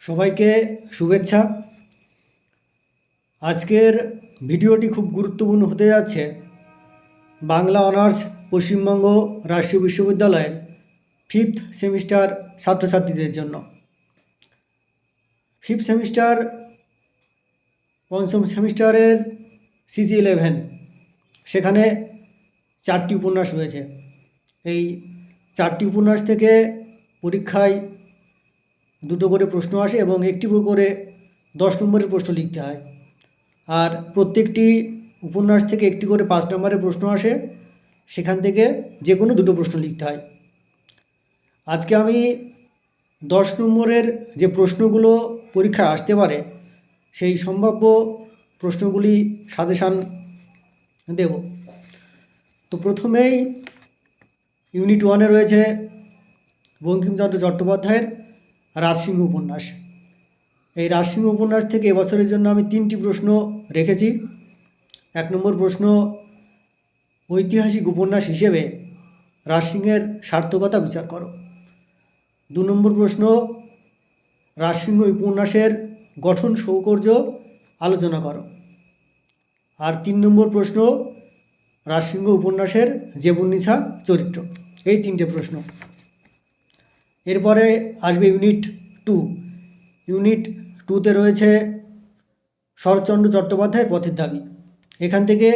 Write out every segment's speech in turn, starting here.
সবাইকে শুভেচ্ছা। আজকের ভিডিওটি খুব গুরুত্বপূর্ণ হতে যাচ্ছে বাংলা অনার্স পশ্চিমবঙ্গ রাষ্ট্রীয় বিশ্ববিদ্যালয়ের 5th সেমিস্টার ছাত্রছাত্রীদের জন্য। 5th সেমিস্টার পঞ্চম সেমিস্টারের CG11 সেখানে 4টি উপন্যাস রয়েছে। এই 4টি উপন্যাস থেকে পরীক্ষায় 2টো করে প্রশ্ন আসে এবং একটি করে 10 নম্বরের প্রশ্ন লিখতে হয়। আর প্রত্যেকটি উপন্যাস থেকে একটি করে 5 নম্বরের প্রশ্ন আসে, সেখান থেকে যে কোনো 2টো প্রশ্ন লিখতে হয়। আজকে আমি 10 নম্বরের যে প্রশ্নগুলো পরীক্ষায় আসতে পারে সেই সম্ভাব্য প্রশ্নগুলি সাজেশান দেব। তো প্রথমেই ইউনিট 1-এ রয়েছে বঙ্কিমচন্দ্র চট্টোপাধ্যায়ের রাজসিংহ উপন্যাস। এই রাজসিংহ উপন্যাস থেকে এবছরের জন্য আমি 3টি প্রশ্ন রেখেছি। 1 নম্বর প্রশ্ন, ঐতিহাসিক উপন্যাস হিসেবে রাজসিংহের সার্থকতা বিচার করো। 2 নম্বর প্রশ্ন, রাজসিংহ উপন্যাসের গঠন সৌকর্য আলোচনা করো। আর 3 নম্বর প্রশ্ন, রাজসিংহ উপন্যাসের জীবননিশা চরিত্র। এই 3টে প্রশ্ন। এরপরে আসবে ইউনিট 2। ইউনিট 2-তে রয়েছে শরৎচন্দ্র চট্টোপাধ্যায়ের পথের দাবি। এখান থেকে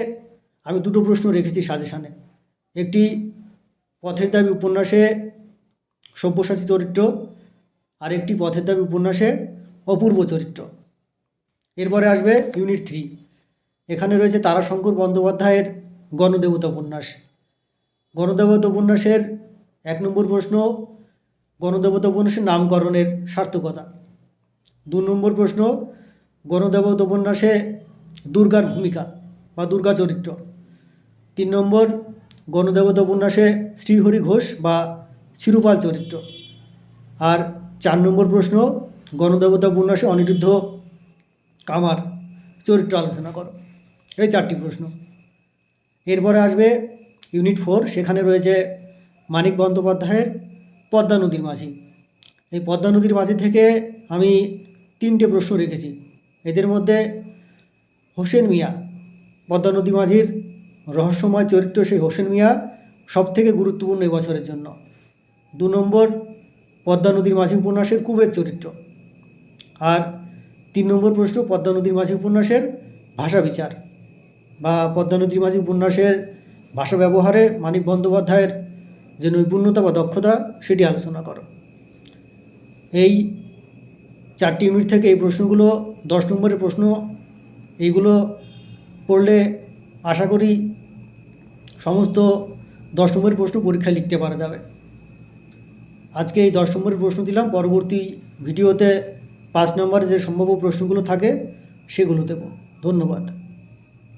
আমি 2টো প্রশ্ন রেখেছি সাজেশানে। একটি পথের দাবি উপন্যাসে সব্যসাচী চরিত্র, আর একটি পথের দাবি উপন্যাসে অপূর্ব চরিত্র। এরপরে আসবে ইউনিট 3। এখানে রয়েছে তারাশঙ্কর বন্দ্যোপাধ্যায়ের গণদেবতা উপন্যাস। গণদেবতা উপন্যাসের 1 নম্বর প্রশ্ন, গণদেবতা উপন্যাসের নামকরণের সার্থকতা। 2 নম্বর প্রশ্ন, গণদেবতা উপন্যাসে দুর্গার ভূমিকা বা দুর্গা চরিত্র। 3 নম্বর, গণদেবতা উপন্যাসে শ্রীহরি ঘোষ বা চিরুপাল চরিত্র। আর 4 নম্বর প্রশ্ন, গণদেবতা উপন্যাসে অনিরুদ্ধ কামার চরিত্র আলোচনা করো। এই 4টি প্রশ্ন। এরপরে আসবে ইউনিট 4। সেখানে রয়েছে মানিক বন্দ্যোপাধ্যায়ের পদ্মা নদীর মাঝি। এই পদ্মা নদীর মাঝি থেকে আমি 3টে প্রশ্ন রেখেছি। এদের মধ্যে হোসেন মিয়া, পদ্মা নদী মাঝির রহস্যময় চরিত্র, সেই হোসেন মিয়া সবথেকে গুরুত্বপূর্ণ এবছরের জন্য। 2 নম্বর, পদ্মা নদীর মাঝি উপন্যাসের কুবের চরিত্র। আর 3 নম্বর প্রশ্ন, পদ্মা নদীর মাঝি উপন্যাসের ভাষা বিচার বা পদ্মা নদীর মাঝি উপন্যাসের ভাষা ব্যবহারে মানিক বন্দ্যোপাধ্যায়ের যে নৈপুণ্যতা বা দক্ষতা সেটি আলোচনা করো। এই 4টি ইউনিট থেকে এই প্রশ্নগুলো 10 নম্বরের প্রশ্ন। এইগুলো পড়লে আশা করি সমস্ত 10 নম্বরের প্রশ্ন পরীক্ষায় লিখতে পারা যাবে। আজকে এই 10 নম্বরের প্রশ্ন দিলাম। পরবর্তী ভিডিওতে 5 নম্বরের যে সম্ভাব্য প্রশ্নগুলো থাকে সেগুলো দেব। ধন্যবাদ।